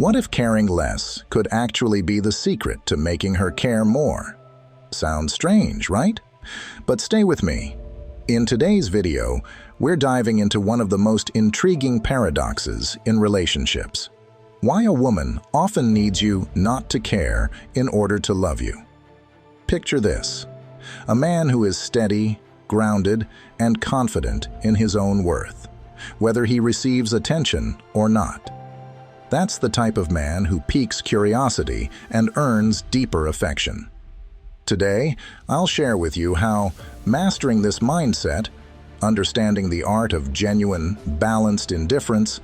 What if caring less could actually be the secret to making her care more? Sounds strange, right? But stay with me. In today's video, we're diving into one of the most intriguing paradoxes in relationships. Why a woman often needs you not to care in order to love you. Picture this: a man who is steady, grounded, and confident in his own worth, whether he receives attention or not. That's the type of man who piques curiosity and earns deeper affection. Today, I'll share with you how mastering this mindset, understanding the art of genuine, balanced indifference,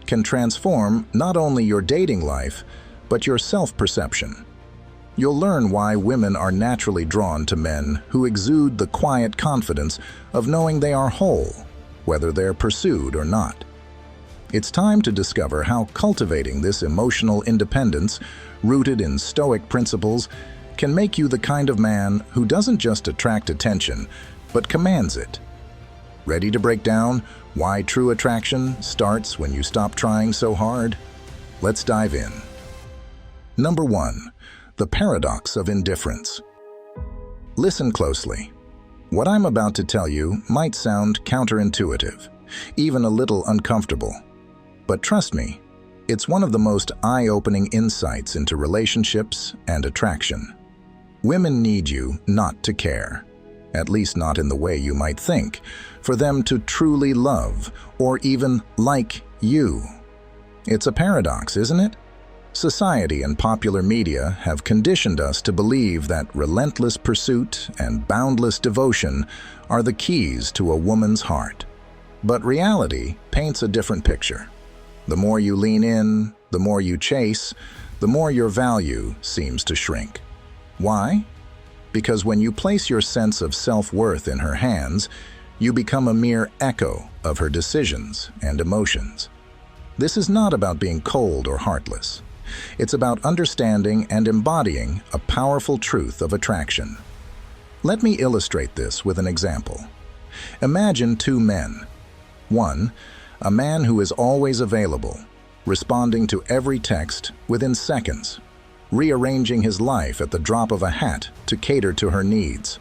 can transform not only your dating life, but your self-perception. You'll learn why women are naturally drawn to men who exude the quiet confidence of knowing they are whole, whether they're pursued or not. It's time to discover how cultivating this emotional independence, rooted in Stoic principles, can make you the kind of man who doesn't just attract attention, but commands it. Ready to break down why true attraction starts when you stop trying so hard? Let's dive in. Number 1. The Paradox of Indifference. Listen closely. What I'm about to tell you might sound counterintuitive, even a little uncomfortable. But trust me, it's one of the most eye-opening insights into relationships and attraction. Women need you not to care, at least not in the way you might think, for them to truly love or even like you. It's a paradox, isn't it? Society and popular media have conditioned us to believe that relentless pursuit and boundless devotion are the keys to a woman's heart. But reality paints a different picture. The more you lean in, the more you chase, the more your value seems to shrink. Why? Because when you place your sense of self-worth in her hands, you become a mere echo of her decisions and emotions. This is not about being cold or heartless. It's about understanding and embodying a powerful truth of attraction. Let me illustrate this with an example. Imagine two men. One, a man who is always available, responding to every text within seconds, rearranging his life at the drop of a hat to cater to her needs.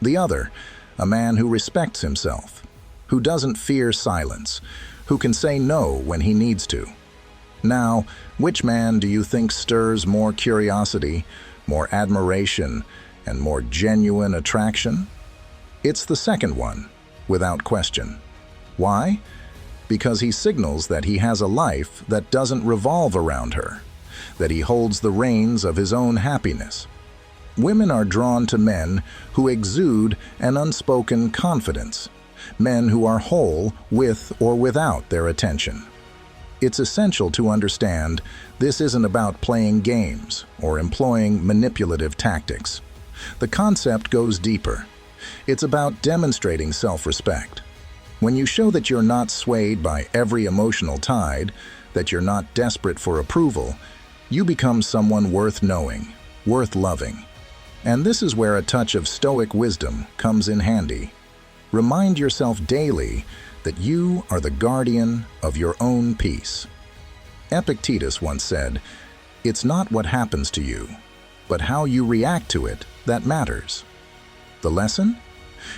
The other, a man who respects himself, who doesn't fear silence, who can say no when he needs to. Now, which man do you think stirs more curiosity, more admiration, and more genuine attraction? It's the second one, without question. Why? Because he signals that he has a life that doesn't revolve around her, that he holds the reins of his own happiness. Women are drawn to men who exude an unspoken confidence, men who are whole with or without their attention. It's essential to understand this isn't about playing games or employing manipulative tactics. The concept goes deeper. It's about demonstrating self-respect. When you show that you're not swayed by every emotional tide, that you're not desperate for approval, you become someone worth knowing, worth loving. And this is where a touch of Stoic wisdom comes in handy. Remind yourself daily that you are the guardian of your own peace. Epictetus once said, "It's not what happens to you, but how you react to it that matters." The lesson?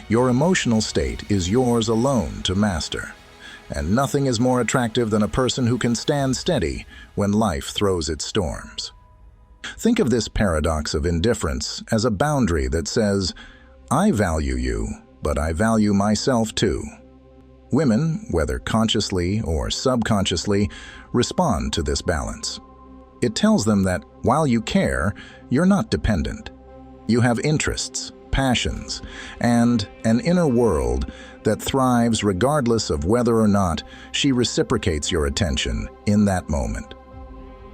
Your emotional state is yours alone to master, and nothing is more attractive than a person who can stand steady when life throws its storms. Think of this paradox of indifference as a boundary that says, "I value you, but I value myself too." Women, whether consciously or subconsciously, respond to this balance. It tells them that while you care, you're not dependent. You have interests, passions, and an inner world that thrives regardless of whether or not she reciprocates your attention in that moment.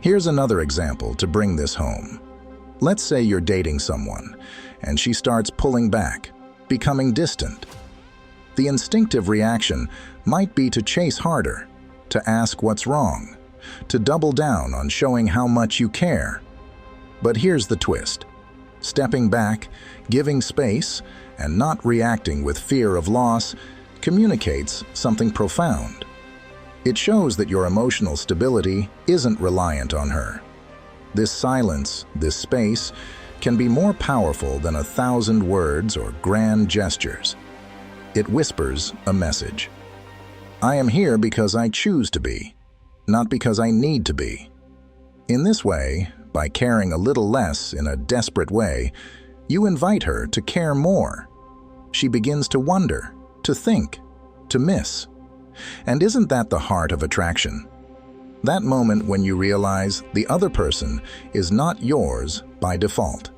Here's another example to bring this home. Let's say you're dating someone, and she starts pulling back, becoming distant. The instinctive reaction might be to chase harder, to ask what's wrong, to double down on showing how much you care. But here's the twist. Stepping back, giving space, and not reacting with fear of loss communicates something profound. It shows that your emotional stability isn't reliant on her. This silence, this space, can be more powerful than 1,000 words or grand gestures. It whispers a message. I am here because I choose to be, not because I need to be. In this way, by caring a little less in a desperate way, you invite her to care more. She begins to wonder, to think, to miss. And isn't that the heart of attraction? That moment when you realize the other person is not yours by default,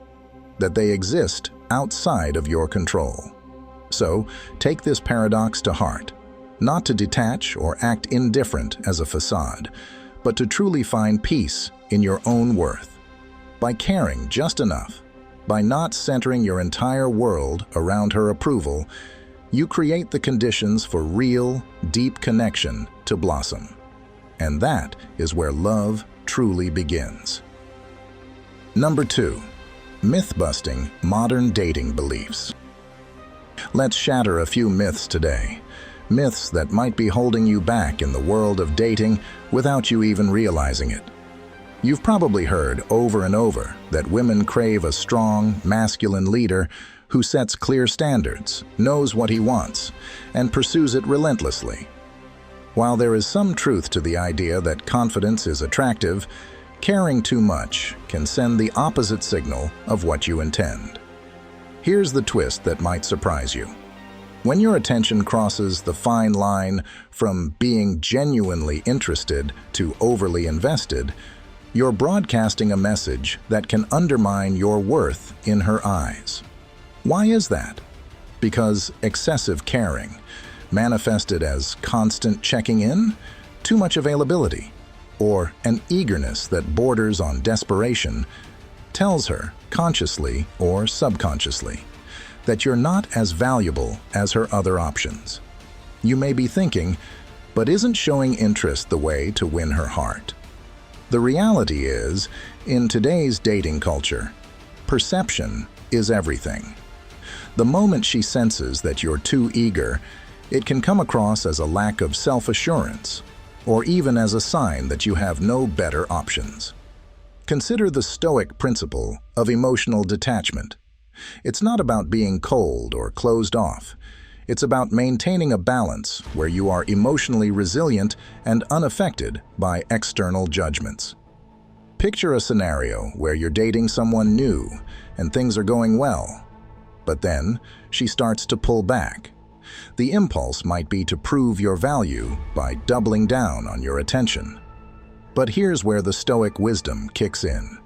that they exist outside of your control. So, take this paradox to heart, not to detach or act indifferent as a facade, but to truly find peace in your own worth. By caring just enough, by not centering your entire world around her approval, you create the conditions for real, deep connection to blossom. And that is where love truly begins. Number 2. Myth-busting modern dating beliefs. Let's shatter a few myths today. Myths that might be holding you back in the world of dating without you even realizing it. You've probably heard over and over that women crave a strong, masculine leader who sets clear standards, knows what he wants, and pursues it relentlessly. While there is some truth to the idea that confidence is attractive, caring too much can send the opposite signal of what you intend. Here's the twist that might surprise you. When your attention crosses the fine line from being genuinely interested to overly invested, you're broadcasting a message that can undermine your worth in her eyes. Why is that? Because excessive caring, manifested as constant checking in, too much availability, or an eagerness that borders on desperation, tells her, consciously or subconsciously, that you're not as valuable as her other options. You may be thinking, but isn't showing interest the way to win her heart? The reality is, in today's dating culture, perception is everything. The moment she senses that you're too eager, it can come across as a lack of self-assurance, or even as a sign that you have no better options. Consider the Stoic principle of emotional detachment. It's not about being cold or closed off. It's about maintaining a balance where you are emotionally resilient and unaffected by external judgments. Picture a scenario where you're dating someone new and things are going well, but then she starts to pull back. The impulse might be to prove your value by doubling down on your attention. But here's where the Stoic wisdom kicks in.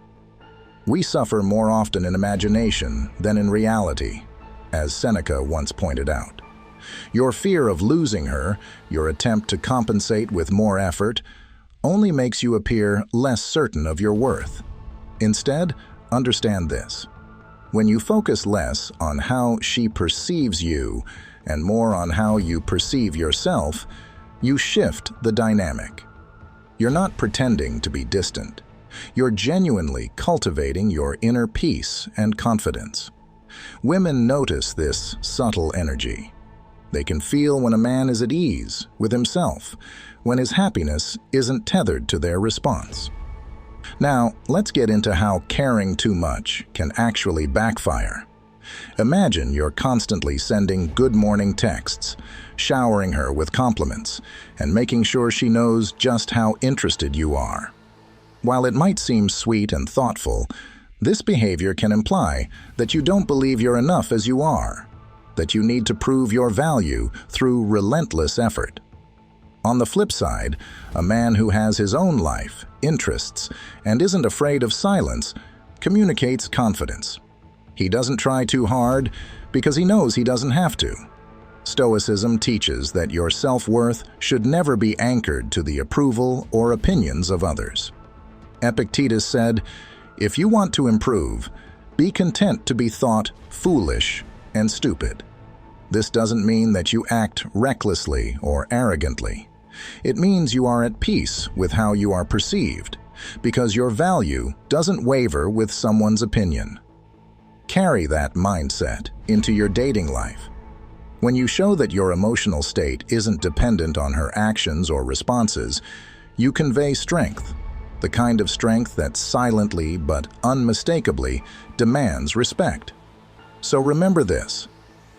We suffer more often in imagination than in reality, as Seneca once pointed out. Your fear of losing her, your attempt to compensate with more effort, only makes you appear less certain of your worth. Instead, understand this. When you focus less on how she perceives you and more on how you perceive yourself, you shift the dynamic. You're not pretending to be distant. You're genuinely cultivating your inner peace and confidence. Women notice this subtle energy. They can feel when a man is at ease with himself, when his happiness isn't tethered to their response. Now, let's get into how caring too much can actually backfire. Imagine you're constantly sending good morning texts, showering her with compliments, and making sure she knows just how interested you are. While it might seem sweet and thoughtful, this behavior can imply that you don't believe you're enough as you are, that you need to prove your value through relentless effort. On the flip side, a man who has his own life, interests, and isn't afraid of silence communicates confidence. He doesn't try too hard because he knows he doesn't have to. Stoicism teaches that your self-worth should never be anchored to the approval or opinions of others. Epictetus said, "If you want to improve, be content to be thought foolish and stupid." This doesn't mean that you act recklessly or arrogantly. It means you are at peace with how you are perceived, because your value doesn't waver with someone's opinion. Carry that mindset into your dating life. When you show that your emotional state isn't dependent on her actions or responses, you convey strength, the kind of strength that silently but unmistakably demands respect. So remember this: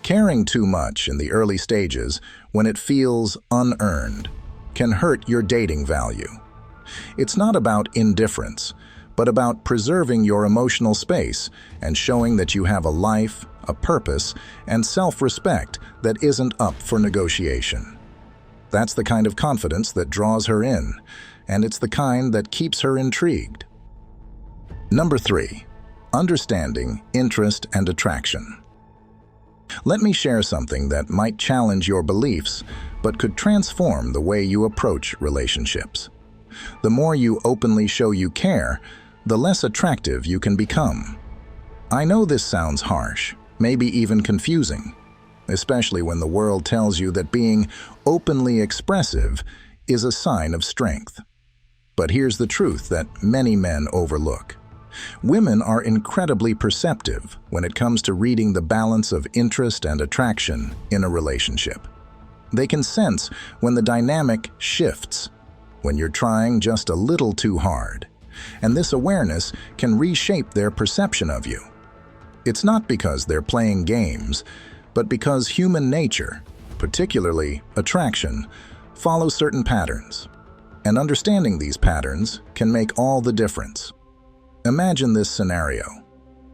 caring too much in the early stages, when it feels unearned, can hurt your dating value. It's not about indifference, but about preserving your emotional space and showing that you have a life, a purpose, and self-respect that isn't up for negotiation. That's the kind of confidence that draws her in, and it's the kind that keeps her intrigued. Number 3. Understanding interest and attraction. Let me share something that might challenge your beliefs, but could transform the way you approach relationships. The more you openly show you care, the less attractive you can become. I know this sounds harsh, maybe even confusing, especially when the world tells you that being openly expressive is a sign of strength. But here's the truth that many men overlook. Women are incredibly perceptive when it comes to reading the balance of interest and attraction in a relationship. They can sense when the dynamic shifts, when you're trying just a little too hard, and this awareness can reshape their perception of you. It's not because they're playing games, but because human nature, particularly attraction, follows certain patterns. And understanding these patterns can make all the difference. Imagine this scenario.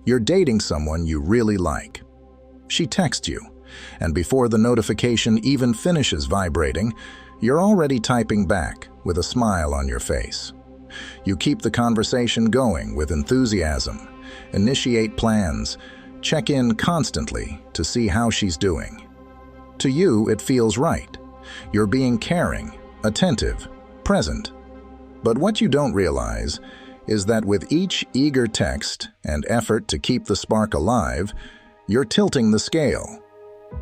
You're dating someone you really like. She texts you, and before the notification even finishes vibrating, you're already typing back with a smile on your face. You keep the conversation going with enthusiasm, initiate plans, check in constantly to see how she's doing. To you, it feels right. You're being caring, attentive, present. But what you don't realize is that with each eager text and effort to keep the spark alive, you're tilting the scale.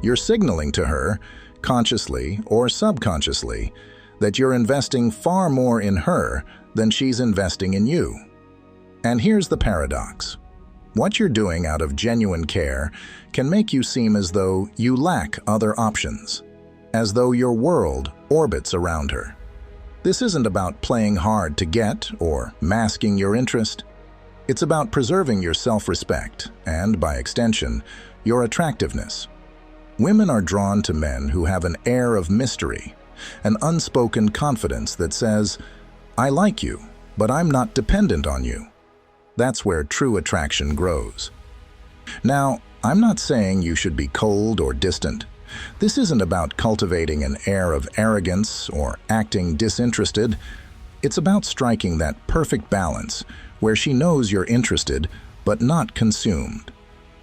You're signaling to her, consciously or subconsciously, that you're investing far more in her than she's investing in you. And here's the paradox. What you're doing out of genuine care can make you seem as though you lack other options, as though your world orbits around her. This isn't about playing hard to get or masking your interest. It's about preserving your self-respect and, by extension, your attractiveness. Women are drawn to men who have an air of mystery, an unspoken confidence that says, "I like you, but I'm not dependent on you." That's where true attraction grows. Now, I'm not saying you should be cold or distant. This isn't about cultivating an air of arrogance or acting disinterested. It's about striking that perfect balance where she knows you're interested but not consumed.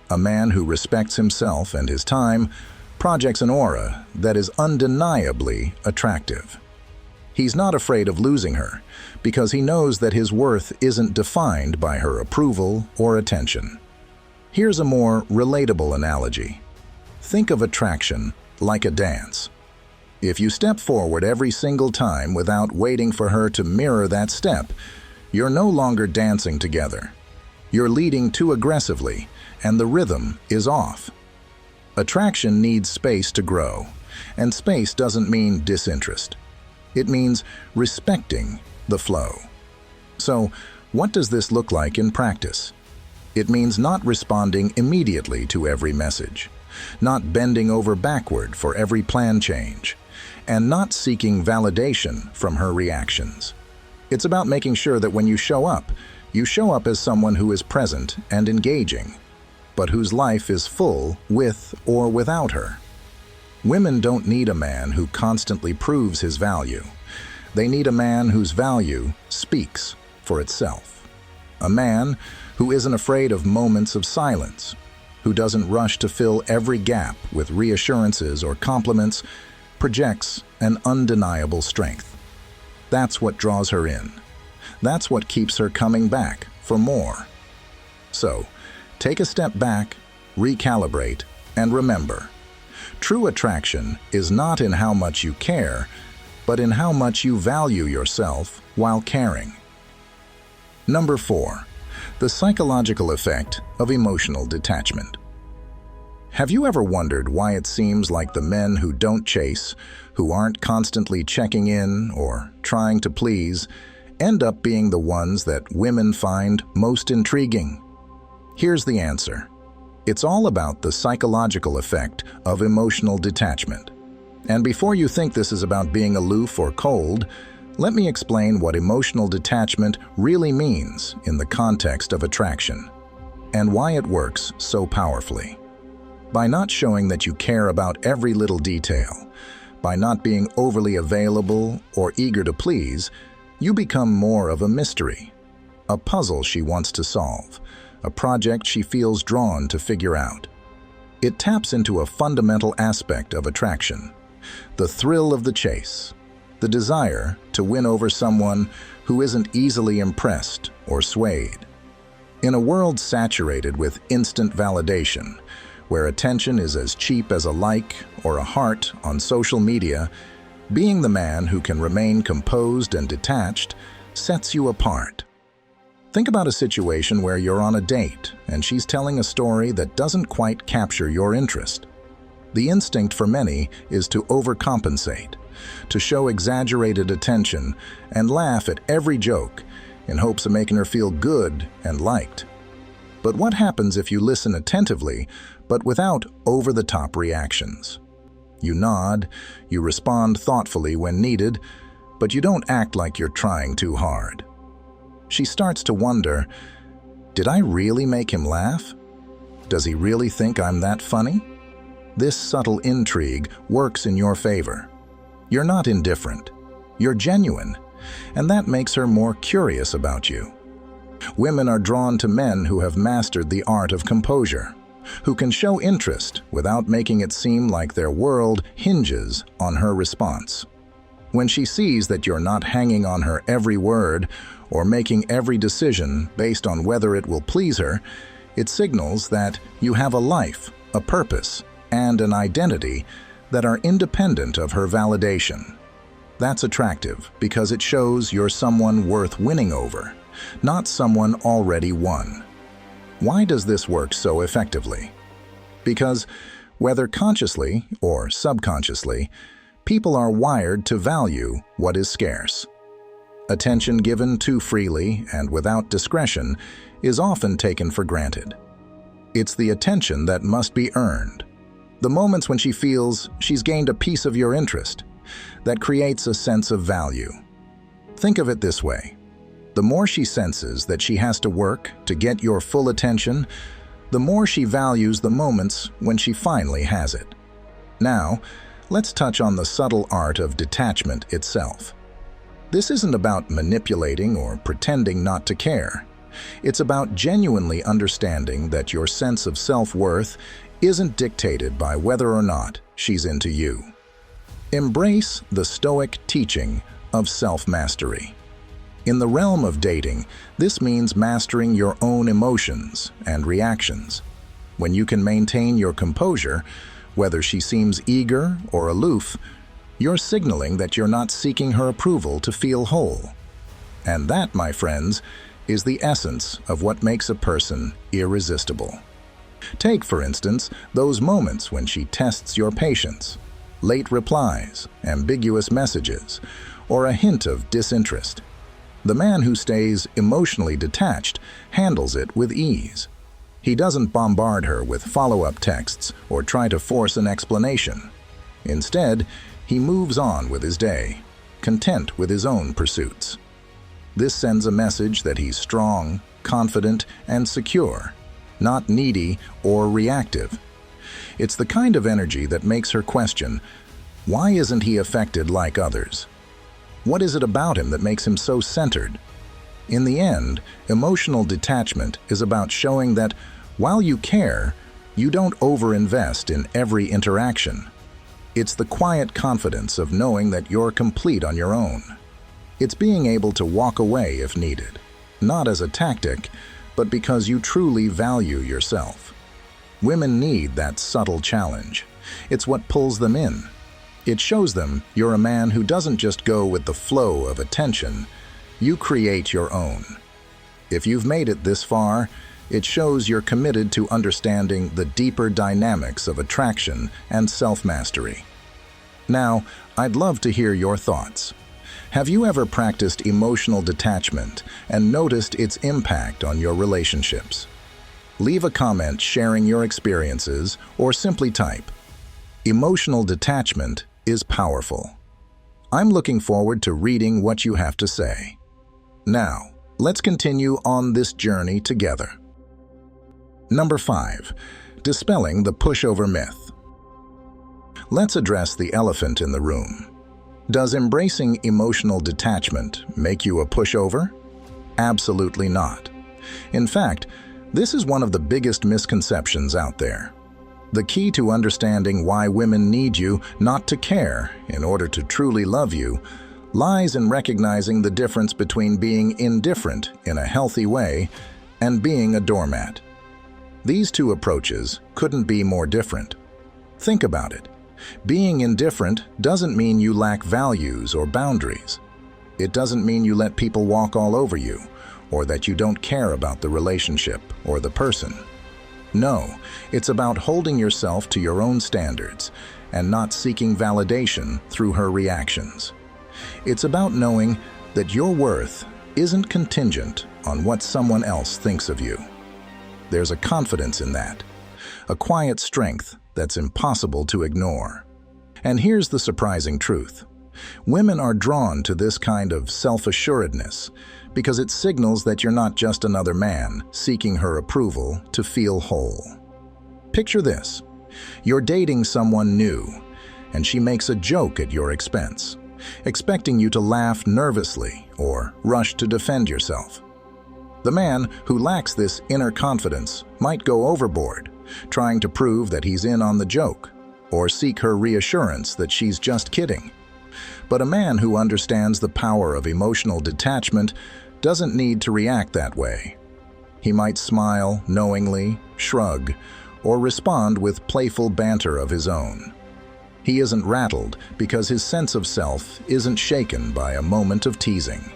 A man who respects himself and his time projects an aura that is undeniably attractive. He's not afraid of losing her because he knows that his worth isn't defined by her approval or attention. Here's a more relatable analogy. Think of attraction like a dance. If you step forward every single time without waiting for her to mirror that step, you're no longer dancing together. You're leading too aggressively, and the rhythm is off. Attraction needs space to grow, and space doesn't mean disinterest. It means respecting the flow. So, what does this look like in practice? It means not responding immediately to every message, not bending over backward for every plan change, and not seeking validation from her reactions. It's about making sure that when you show up as someone who is present and engaging, but whose life is full with or without her. Women don't need a man who constantly proves his value. They need a man whose value speaks for itself. A man who isn't afraid of moments of silence, who doesn't rush to fill every gap with reassurances or compliments, projects an undeniable strength. That's what draws her in. That's what keeps her coming back for more. So, take a step back, recalibrate, and remember, true attraction is not in how much you care, but in how much you value yourself while caring. Number 4, the psychological effect of emotional detachment. Have you ever wondered why it seems like the men who don't chase, who aren't constantly checking in or trying to please, end up being the ones that women find most intriguing? Here's the answer. It's all about the psychological effect of emotional detachment. And before you think this is about being aloof or cold, let me explain what emotional detachment really means in the context of attraction, and why it works so powerfully. By not showing that you care about every little detail, by not being overly available or eager to please, you become more of a mystery, a puzzle she wants to solve, a project she feels drawn to figure out. It taps into a fundamental aspect of attraction, the thrill of the chase, the desire to win over someone who isn't easily impressed or swayed. In a world saturated with instant validation, where attention is as cheap as a like or a heart on social media, being the man who can remain composed and detached sets you apart. Think about a situation where you're on a date and she's telling a story that doesn't quite capture your interest. The instinct for many is to overcompensate, to show exaggerated attention and laugh at every joke in hopes of making her feel good and liked. But what happens if you listen attentively, but without over-the-top reactions? You nod, you respond thoughtfully when needed, but you don't act like you're trying too hard. She starts to wonder, did I really make him laugh? Does he really think I'm that funny? This subtle intrigue works in your favor. You're not indifferent. You're genuine, and that makes her more curious about you. Women are drawn to men who have mastered the art of composure, who can show interest without making it seem like their world hinges on her response. When she sees that you're not hanging on her every word or making every decision based on whether it will please her, it signals that you have a life, a purpose, and an identity that are independent of her validation. That's attractive because it shows you're someone worth winning over, not someone already won. Why does this work so effectively? Because, whether consciously or subconsciously, people are wired to value what is scarce. Attention given too freely and without discretion is often taken for granted. It's the attention that must be earned. The moments when she feels she's gained a piece of your interest, that creates a sense of value. Think of it this way. The more she senses that she has to work to get your full attention, the more she values the moments when she finally has it. Now, let's touch on the subtle art of detachment itself. This isn't about manipulating or pretending not to care. It's about genuinely understanding that your sense of self-worth isn't dictated by whether or not she's into you. Embrace the Stoic teaching of self-mastery. In the realm of dating, this means mastering your own emotions and reactions. When you can maintain your composure, whether she seems eager or aloof, you're signaling that you're not seeking her approval to feel whole. And that, my friends, is the essence of what makes a person irresistible. Take, for instance, those moments when she tests your patience, late replies, ambiguous messages, or a hint of disinterest. The man who stays emotionally detached handles it with ease. He doesn't bombard her with follow-up texts or try to force an explanation. Instead, he moves on with his day, content with his own pursuits. This sends a message that he's strong, confident, and secure, not needy or reactive. It's the kind of energy that makes her question, why isn't he affected like others? What is it about him that makes him so centered? In the end, emotional detachment is about showing that while you care, you don't overinvest in every interaction. It's the quiet confidence of knowing that you're complete on your own. It's being able to walk away if needed, not as a tactic, but because you truly value yourself. Women need that subtle challenge. It's what pulls them in. It shows them you're a man who doesn't just go with the flow of attention, you create your own. If you've made it this far, It shows you're committed to understanding the deeper dynamics of attraction and self-mastery. Now, I'd love to hear your thoughts. Have you ever practiced emotional detachment and noticed its impact on your relationships? Leave a comment sharing your experiences or simply type, "Emotional detachment is powerful." I'm looking forward to reading what you have to say. Now, let's continue on this journey together. Number 5. Dispelling the pushover myth. Let's address the elephant in the room. Does embracing emotional detachment make you a pushover? Absolutely not. In fact, this is one of the biggest misconceptions out there. The key to understanding why women need you not to care in order to truly love you lies in recognizing the difference between being indifferent in a healthy way and being a doormat. These two approaches couldn't be more different. Think about it. Being indifferent doesn't mean you lack values or boundaries. It doesn't mean you let people walk all over you, or that you don't care about the relationship or the person. No, it's about holding yourself to your own standards and not seeking validation through her reactions. It's about knowing that your worth isn't contingent on what someone else thinks of you. There's a confidence in that, a quiet strength that's impossible to ignore. And here's the surprising truth. Women are drawn to this kind of self-assuredness because it signals that you're not just another man seeking her approval to feel whole. Picture this. You're dating someone new, and she makes a joke at your expense, expecting you to laugh nervously or rush to defend yourself. The man who lacks this inner confidence might go overboard, trying to prove that he's in on the joke, or seek her reassurance that she's just kidding. But a man who understands the power of emotional detachment doesn't need to react that way. He might smile knowingly, shrug, or respond with playful banter of his own. He isn't rattled because his sense of self isn't shaken by a moment of teasing.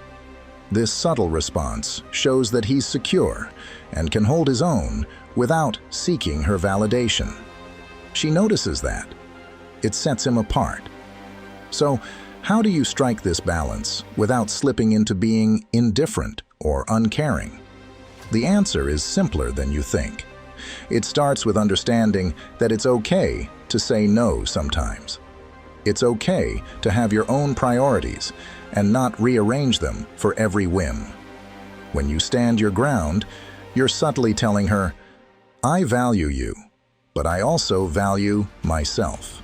This subtle response shows that he's secure and can hold his own without seeking her validation. She notices that. It sets him apart. So, how do you strike this balance without slipping into being indifferent or uncaring? The answer is simpler than you think. It starts with understanding that it's okay to say no sometimes. It's okay to have your own priorities and not rearrange them for every whim. When you stand your ground, you're subtly telling her, "I value you, but I also value myself."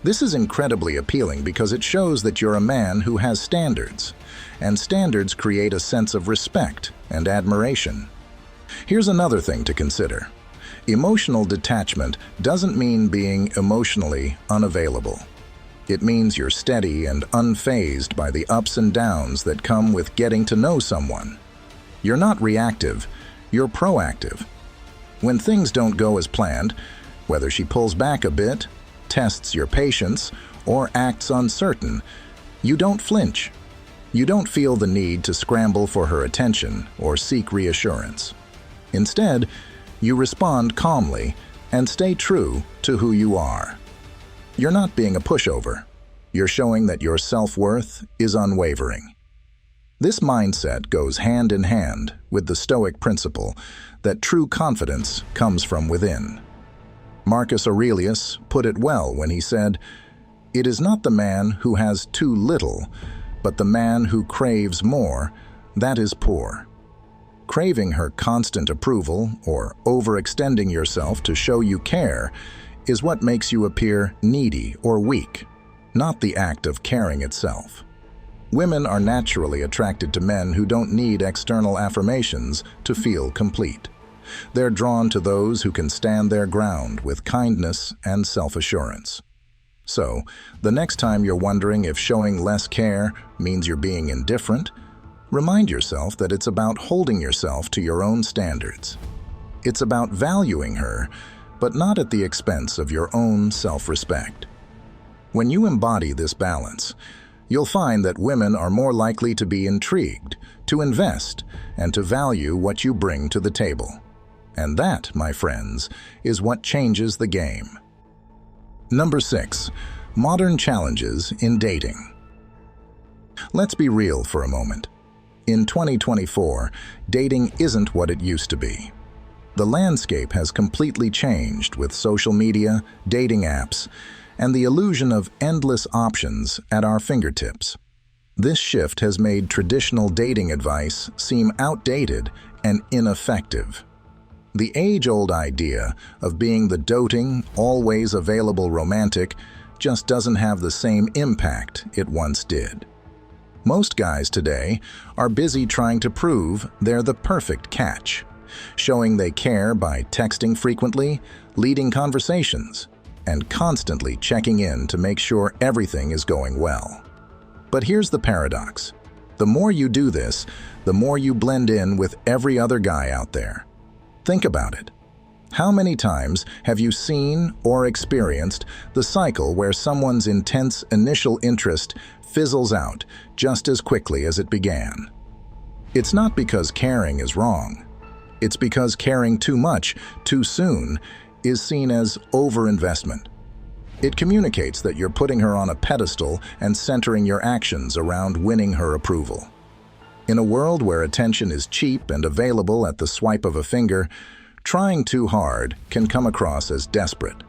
This is incredibly appealing because it shows that you're a man who has standards, and standards create a sense of respect and admiration. Here's another thing to consider. Emotional detachment doesn't mean being emotionally unavailable. It means you're steady and unfazed by the ups and downs that come with getting to know someone. You're not reactive, you're proactive. When things don't go as planned, whether she pulls back a bit, tests your patience, or acts uncertain, you don't flinch. You don't feel the need to scramble for her attention or seek reassurance. Instead, you respond calmly and stay true to who you are. You're not being a pushover. You're showing that your self-worth is unwavering. This mindset goes hand in hand with the Stoic principle that true confidence comes from within. Marcus Aurelius put it well when he said, "It is not the man who has too little, but the man who craves more, that is poor." Craving her constant approval or overextending yourself to show you care is what makes you appear needy or weak, not the act of caring itself. Women are naturally attracted to men who don't need external affirmations to feel complete. They're drawn to those who can stand their ground with kindness and self-assurance. So, the next time you're wondering if showing less care means you're being indifferent, remind yourself that it's about holding yourself to your own standards. It's about valuing her, but not at the expense of your own self-respect. When you embody this balance, you'll find that women are more likely to be intrigued, to invest, and to value what you bring to the table. And that, my friends, is what changes the game. Number 6. Modern challenges in dating. Let's be real for a moment. In 2024, dating isn't what it used to be. The landscape has completely changed with social media, dating apps, and the illusion of endless options at our fingertips. This shift has made traditional dating advice seem outdated and ineffective. The age-old idea of being the doting, always available romantic just doesn't have the same impact it once did. Most guys today are busy trying to prove they're the perfect catch, showing they care by texting frequently, leading conversations, and constantly checking in to make sure everything is going well. But here's the paradox. The more you do this, the more you blend in with every other guy out there. Think about it. How many times have you seen or experienced the cycle where someone's intense initial interest fizzles out just as quickly as it began? It's not because caring is wrong. It's because caring too much, too soon, is seen as overinvestment. It communicates that you're putting her on a pedestal and centering your actions around winning her approval. In a world where attention is cheap and available at the swipe of a finger, trying too hard can come across as desperate.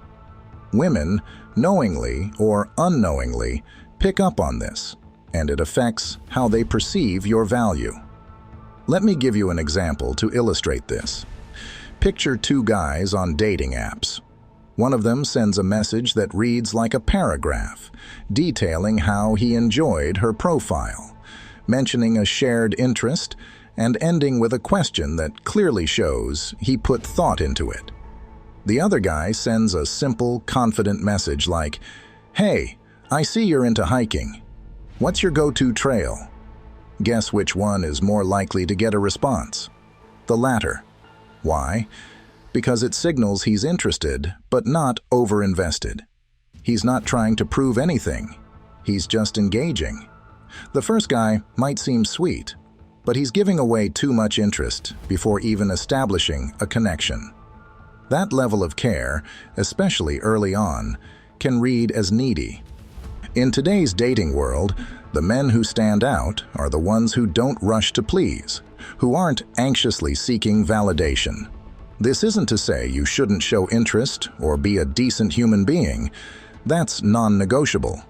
Women, knowingly or unknowingly, pick up on this, and it affects how they perceive your value. Let me give you an example to illustrate this. Picture two guys on dating apps. One of them sends a message that reads like a paragraph, detailing how he enjoyed her profile, mentioning a shared interest, and ending with a question that clearly shows he put thought into it. The other guy sends a simple, confident message like, "Hey, I see you're into hiking. What's your go-to trail?" Guess which one is more likely to get a response? The latter. Why? Because it signals he's interested, but not overinvested. He's not trying to prove anything. He's just engaging. The first guy might seem sweet, but he's giving away too much interest before even establishing a connection. That level of care, especially early on, can read as needy. In today's dating world, the men who stand out are the ones who don't rush to please, who aren't anxiously seeking validation. This isn't to say you shouldn't show interest or be a decent human being. That's non-negotiable.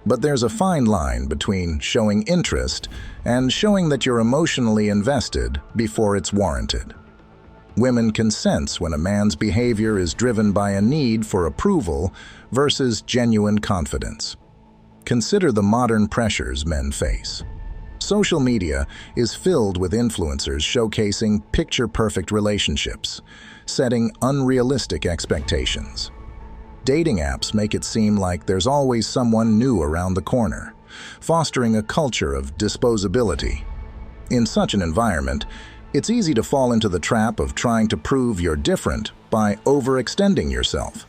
But there's a fine line between showing interest and showing that you're emotionally invested before it's warranted. Women can sense when a man's behavior is driven by a need for approval versus genuine confidence. Consider the modern pressures men face. Social media is filled with influencers showcasing picture-perfect relationships, setting unrealistic expectations. Dating apps make it seem like there's always someone new around the corner, fostering a culture of disposability. In such an environment, it's easy to fall into the trap of trying to prove you're different by overextending yourself.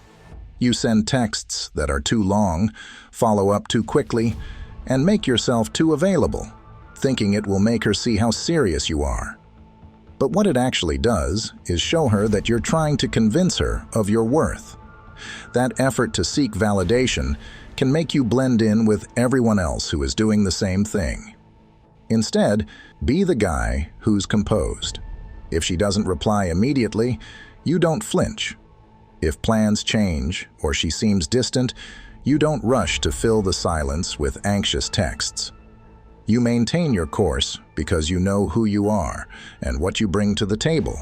You send texts that are too long, follow up too quickly, and make yourself too available, thinking it will make her see how serious you are. But what it actually does is show her that you're trying to convince her of your worth. That effort to seek validation can make you blend in with everyone else who is doing the same thing. Instead, be the guy who's composed. If she doesn't reply immediately, you don't flinch. If plans change or she seems distant, you don't rush to fill the silence with anxious texts. You maintain your course because you know who you are and what you bring to the table.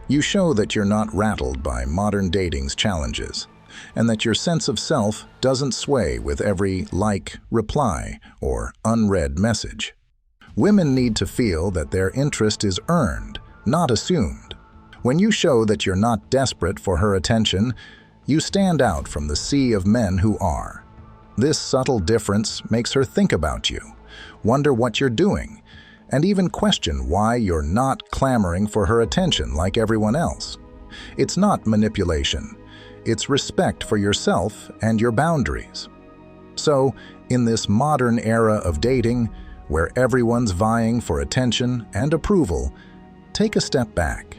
You show that you're not rattled by modern dating's challenges, and that your sense of self doesn't sway with every like, reply, or unread message. Women need to feel that their interest is earned, not assumed. When you show that you're not desperate for her attention, you stand out from the sea of men who are. This subtle difference makes her think about you, wonder what you're doing, and even question why you're not clamoring for her attention like everyone else. It's not manipulation. It's respect for yourself and your boundaries. So, in this modern era of dating, where everyone's vying for attention and approval, take a step back.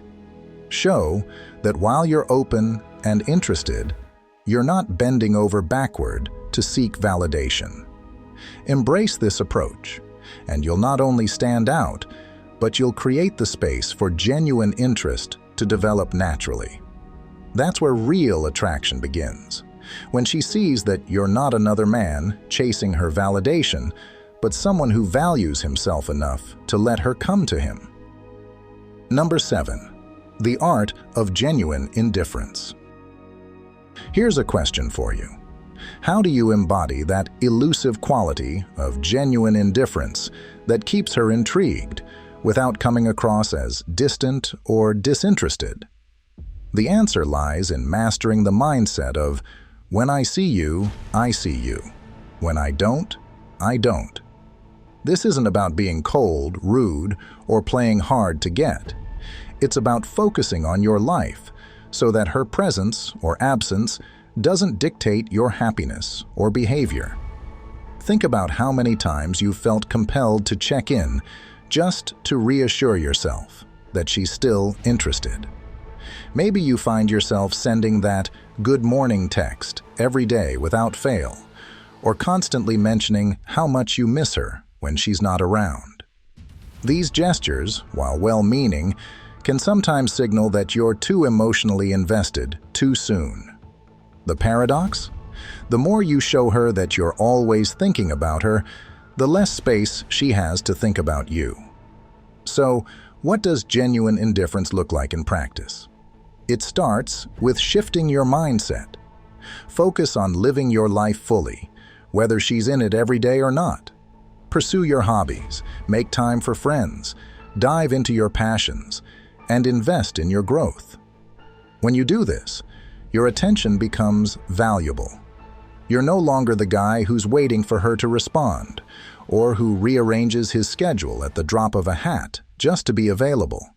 Show that while you're open and interested, you're not bending over backward to seek validation. Embrace this approach, and you'll not only stand out, but you'll create the space for genuine interest to develop naturally. That's where real attraction begins, when she sees that you're not another man chasing her validation, but someone who values himself enough to let her come to him. Number 7. The Art of Genuine Indifference. Here's a question for you. How do you embody that elusive quality of genuine indifference that keeps her intrigued without coming across as distant or disinterested? The answer lies in mastering the mindset of, when I see you, I see you. When I don't, I don't. This isn't about being cold, rude, or playing hard to get. It's about focusing on your life so that her presence or absence doesn't dictate your happiness or behavior. Think about how many times you've felt compelled to check in just to reassure yourself that she's still interested. Maybe you find yourself sending that good morning text every day without fail, or constantly mentioning how much you miss her when she's not around. These gestures, while well-meaning, can sometimes signal that you're too emotionally invested too soon. The paradox? The more you show her that you're always thinking about her, the less space she has to think about you. So, what does genuine indifference look like in practice? It starts with shifting your mindset. Focus on living your life fully, whether she's in it every day or not. Pursue your hobbies, make time for friends, dive into your passions, and invest in your growth. When you do this, your attention becomes valuable. You're no longer the guy who's waiting for her to respond, or who rearranges his schedule at the drop of a hat just to be available.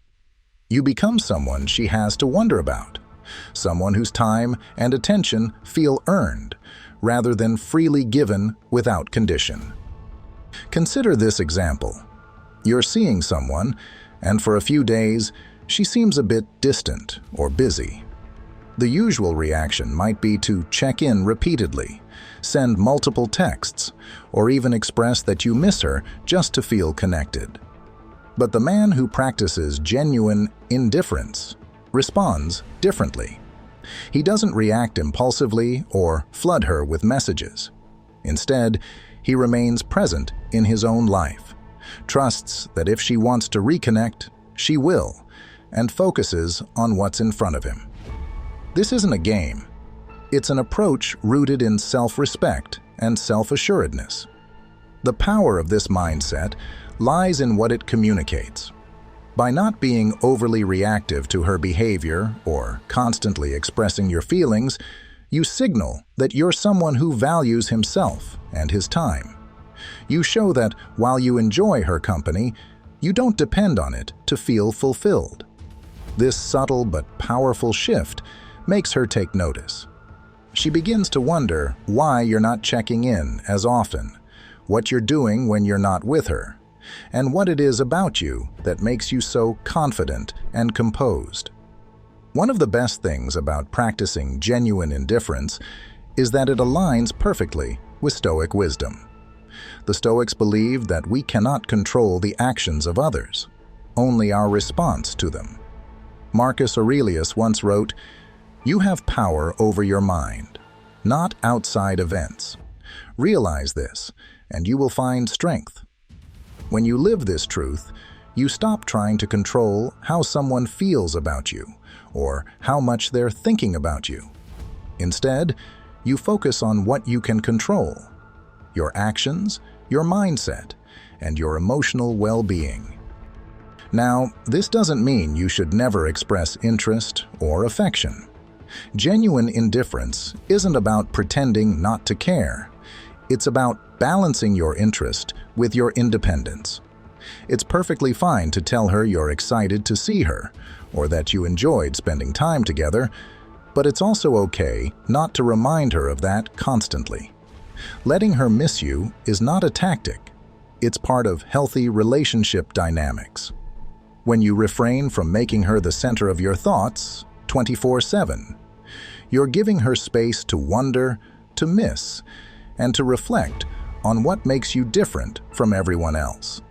You become someone she has to wonder about, someone whose time and attention feel earned, rather than freely given without condition. Consider this example. You're seeing someone, and for a few days, she seems a bit distant or busy. The usual reaction might be to check in repeatedly, send multiple texts, or even express that you miss her just to feel connected. But the man who practices genuine indifference responds differently. He doesn't react impulsively or flood her with messages. Instead, he remains present in his own life, trusts that if she wants to reconnect, she will, and focuses on what's in front of him. This isn't a game. It's an approach rooted in self-respect and self-assuredness. The power of this mindset lies in what it communicates. By not being overly reactive to her behavior or constantly expressing your feelings, you signal that you're someone who values himself and his time. You show that while you enjoy her company, you don't depend on it to feel fulfilled. This subtle but powerful shift makes her take notice. She begins to wonder why you're not checking in as often, what you're doing when you're not with her, and what it is about you that makes you so confident and composed. One of the best things about practicing genuine indifference is that it aligns perfectly with Stoic wisdom. The Stoics believed that we cannot control the actions of others, only our response to them. Marcus Aurelius once wrote, "You have power over your mind, not outside events. Realize this, and you will find strength." When you live this truth, you stop trying to control how someone feels about you or how much they're thinking about you. Instead, you focus on what you can control: your actions, your mindset, and your emotional well-being. Now, this doesn't mean you should never express interest or affection. Genuine indifference isn't about pretending not to care. It's about balancing your interest with your independence. It's perfectly fine to tell her you're excited to see her, or that you enjoyed spending time together, but it's also okay not to remind her of that constantly. Letting her miss you is not a tactic. It's part of healthy relationship dynamics. when you refrain from making her the center of your thoughts 24/7. You're giving her space to wonder, to miss, and to reflect on what makes you different from everyone else.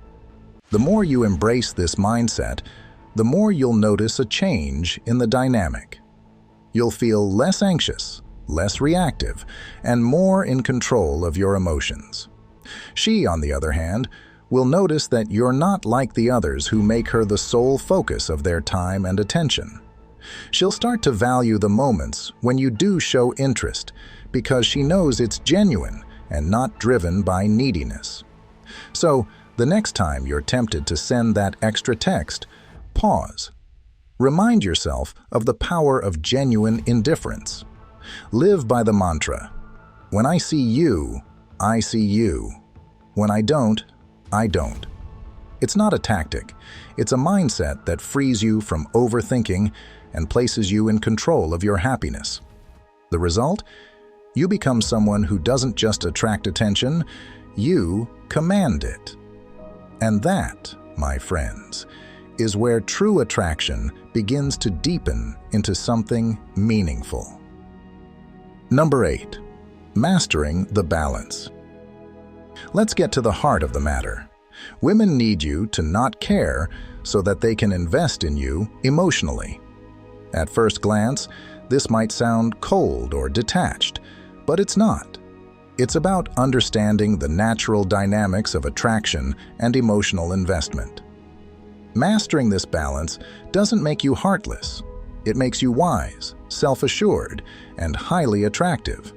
The more you embrace this mindset, the more you'll notice a change in the dynamic. You'll feel less anxious, less reactive, and more in control of your emotions. She, on the other hand, will notice that you're not like the others who make her the sole focus of their time and attention. She'll start to value the moments when you do show interest because she knows it's genuine and not driven by neediness. So, the next time you're tempted to send that extra text, pause. Remind yourself of the power of genuine indifference. Live by the mantra, when I see you, I see you. When I don't, I don't. It's not a tactic. It's a mindset that frees you from overthinking and places you in control of your happiness. The result? You become someone who doesn't just attract attention, you command it. And that, my friends, is where true attraction begins to deepen into something meaningful. Number 8. Mastering the balance. Let's get to the heart of the matter. Women need you to not care so that they can invest in you emotionally. At first glance, this might sound cold or detached, but it's not. It's about understanding the natural dynamics of attraction and emotional investment. Mastering this balance doesn't make you heartless. It makes you wise, self-assured, and highly attractive.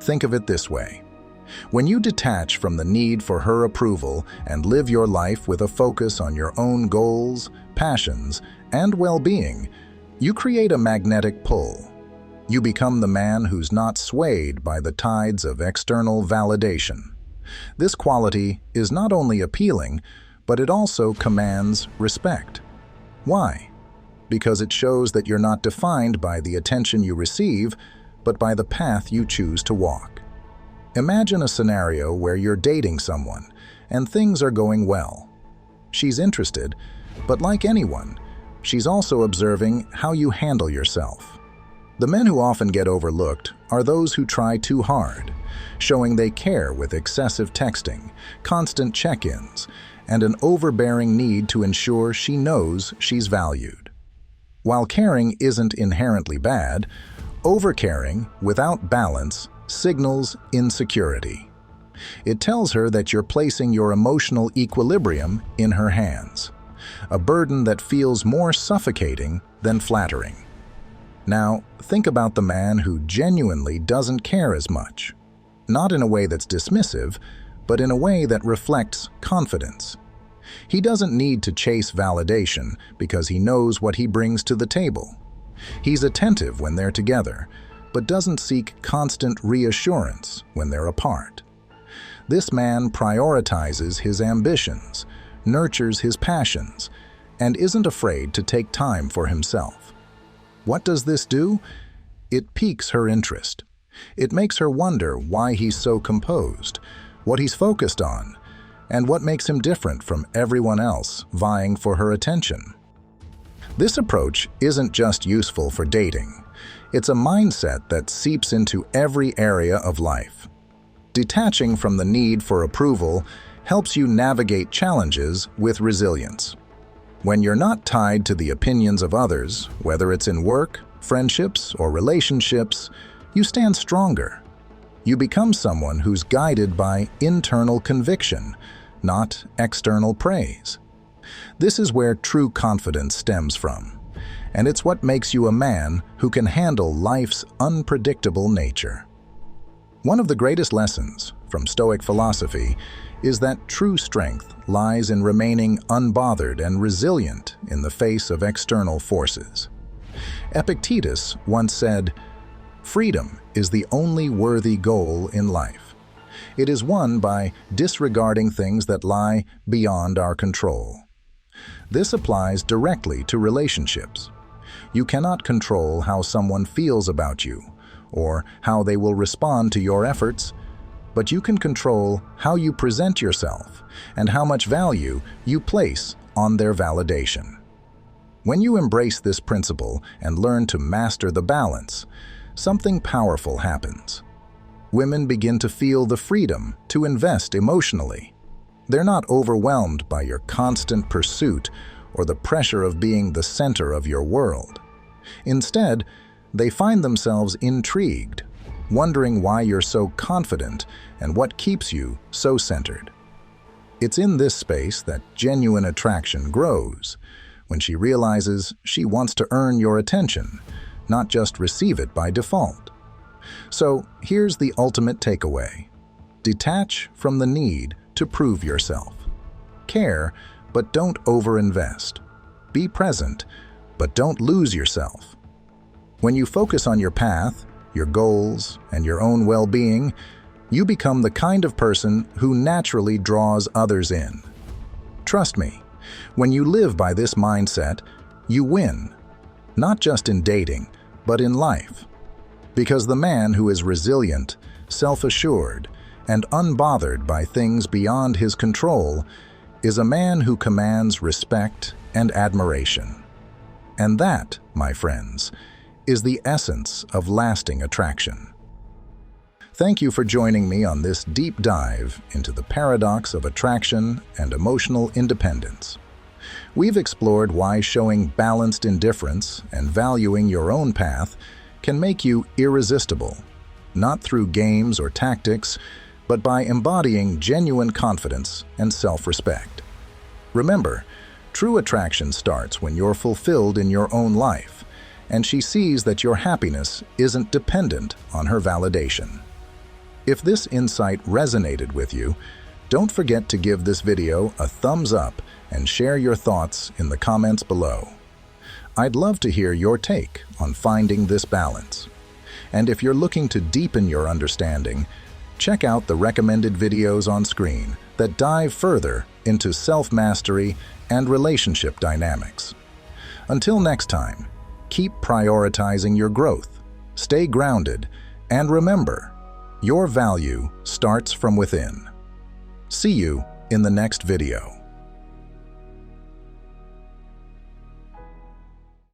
Think of it this way. When you detach from the need for her approval and live your life with a focus on your own goals, passions, and well-being, you create a magnetic pull. You become the man who's not swayed by the tides of external validation. This quality is not only appealing, but it also commands respect. Why? Because it shows that you're not defined by the attention you receive, but by the path you choose to walk. Imagine a scenario where you're dating someone, and things are going well. She's interested, but like anyone, she's also observing how you handle yourself. The men who often get overlooked are those who try too hard, showing they care with excessive texting, constant check-ins, and an overbearing need to ensure she knows she's valued. While caring isn't inherently bad, overcaring without balance signals insecurity. It tells her that you're placing your emotional equilibrium in her hands, a burden that feels more suffocating than flattering. Now, think about the man who genuinely doesn't care as much, not in a way that's dismissive, but in a way that reflects confidence. He doesn't need to chase validation because he knows what he brings to the table. He's attentive when they're together, but doesn't seek constant reassurance when they're apart. This man prioritizes his ambitions, nurtures his passions, and isn't afraid to take time for himself. What does this do? It piques her interest. It makes her wonder why he's so composed, what he's focused on, and what makes him different from everyone else vying for her attention. This approach isn't just useful for dating. It's a mindset that seeps into every area of life. Detaching from the need for approval helps you navigate challenges with resilience. When you're not tied to the opinions of others, whether it's in work, friendships, or relationships, you stand stronger. You become someone who's guided by internal conviction, not external praise. This is where true confidence stems from, and it's what makes you a man who can handle life's unpredictable nature. One of the greatest lessons from Stoic philosophy is that true strength lies in remaining unbothered and resilient in the face of external forces. Epictetus once said, "Freedom is the only worthy goal in life. It is won by disregarding things that lie beyond our control." This applies directly to relationships. You cannot control how someone feels about you or how they will respond to your efforts, but you can control how you present yourself and how much value you place on their validation. When you embrace this principle and learn to master the balance, something powerful happens. Women begin to feel the freedom to invest emotionally. They're not overwhelmed by your constant pursuit or the pressure of being the center of your world. Instead, they find themselves intrigued, wondering why you're so confident and what keeps you so centered. It's in this space that genuine attraction grows, when she realizes she wants to earn your attention, not just receive it by default. So here's the ultimate takeaway. Detach from the need to prove yourself. Care, but don't overinvest. Be present, but don't lose yourself. When you focus on your path, your goals, and your own well-being, you become the kind of person who naturally draws others in. Trust me, when you live by this mindset, you win, not just in dating, but in life. Because the man who is resilient, self-assured, and unbothered by things beyond his control is a man who commands respect and admiration. And that, my friends, is the essence of lasting attraction. Thank you for joining me on this deep dive into the paradox of attraction and emotional independence. We've explored why showing balanced indifference and valuing your own path can make you irresistible, not through games or tactics, but by embodying genuine confidence and self-respect. Remember, true attraction starts when you're fulfilled in your own life, and she sees that your happiness isn't dependent on her validation. If this insight resonated with you, don't forget to give this video a thumbs up and share your thoughts in the comments below. I'd love to hear your take on finding this balance. And if you're looking to deepen your understanding, check out the recommended videos on screen that dive further into self-mastery and relationship dynamics. Until next time, keep prioritizing your growth, stay grounded, and remember, your value starts from within. See you in the next video.